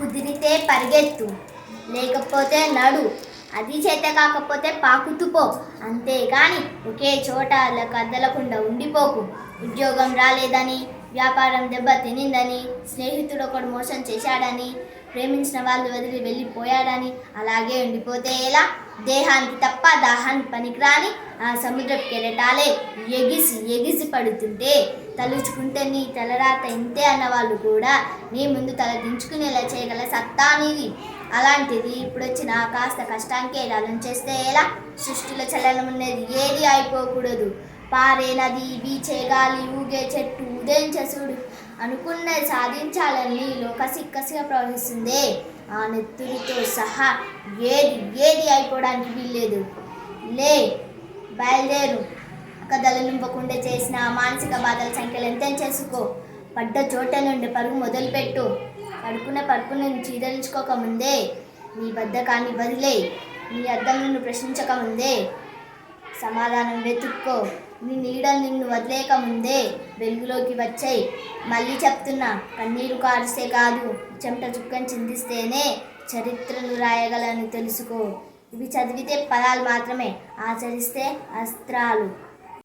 కుదిరితే పరిగెత్తు, లేకపోతే నడు, అది చేత కాకపోతే పాకుతుపో, అంతేగాని ఒకే చోట కదలకుండా ఉండిపోకు. ఉద్యోగం రాలేదని, వ్యాపారం దెబ్బ తినిందని, స్నేహితుడు ఒకడు మోసం చేశాడని, ప్రేమించిన వాళ్ళు వదిలి వెళ్ళిపోయాడని అలాగే ఉండిపోతే ఎలా? దేహానికి తప్ప దాహానికి పనికిరాని ఆ సముద్రపు కెరటాలే ఎగిసి ఎగిసి పడుతుంటే తలుచుకుంటే నీ తలరాత ఇంతే అన్నవాళ్ళు కూడా నీ ముందు తల దించుకునేలా చేయగల సత్తా నీది. అలాంటిది ఇప్పుడొచ్చిన కాస్త కష్టానికే రాలం చేస్తే ఎలా? సృష్టిలో చలనం ఉన్నది ఏది అయిపోకూడదు. పారే నది, వీచే గాలి, ఊగే చెట్టు, ఉదయించే సూర్యుడు అనుకున్నది సాధించాలని నీలో కసిగా ప్రవహిస్తుంది. ఆ నెత్తురితో సహా ఏది అయిపోవడానికి వీల్లేదు. లే, బయలుదేరు. కథలు నింపకుండా చేసిన మానసిక బాధల సంఖ్యలు ఎంత చేసుకో. పడ్డ చోట నుండి పరుగు మొదలుపెట్టు. పడుకున్న పరుపును చీదరించుకోకముందే నీ బద్ధకాన్ని వదిలే. నీ అద్దం నిన్ను ప్రశ్నించకముందే సమాధానం వెతుక్కో. నీ నీడలు నిన్ను వదిలేకముందే వెలుగులోకి వచ్చాయి. మళ్ళీ చెప్తున్నా, కన్నీరు కారిస్తే కాదు, చెమట చుక్కని చిందిస్తేనే చరిత్రను రాయగలని తెలుసుకో. ఇవి చదివితే పదాలు మాత్రమే, ఆచరిస్తే అస్త్రాలు.